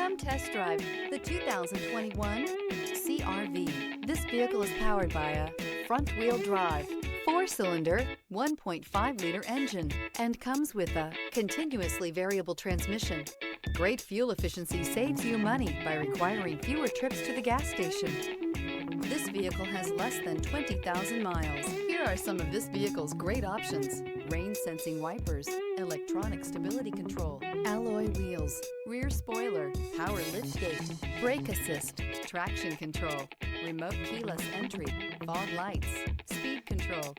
Come test drive the 2021 CR-V. This vehicle is powered by a front-wheel drive, 4-cylinder, 1.5-liter engine, and comes with a continuously variable transmission. Great fuel efficiency saves you money by requiring fewer trips to the gas station. This vehicle has less than 20,000 miles. Here are some of this vehicle's great options: rain-sensing wipers, electronic stability control, alloy wheels, rear spoiler, power liftgate, brake assist, traction control, remote keyless entry, fog lights, speed control.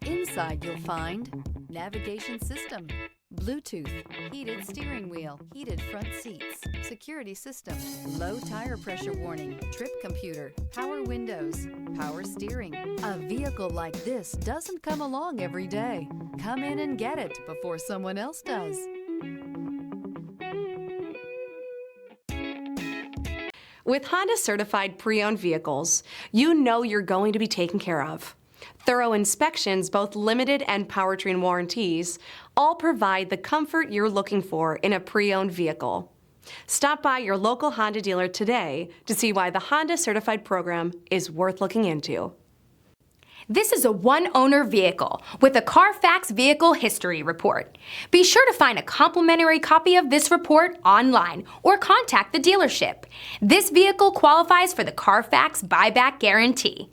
Inside you'll find navigation system, Bluetooth, heated steering wheel, heated front seats, security system, low tire pressure warning, trip computer, power windows, power steering. A vehicle like this doesn't come along every day. Come in and get it before someone else does. With Honda certified pre-owned vehicles, you know you're going to be taken care of. Thorough inspections, both limited and powertrain warranties, all provide the comfort you're looking for in a pre-owned vehicle. Stop by your local Honda dealer today to see why the Honda Certified program is worth looking into. This is a one-owner vehicle with a Carfax Vehicle History report. Be sure to find a complimentary copy of this report online or contact the dealership. This vehicle qualifies for the Carfax buyback guarantee.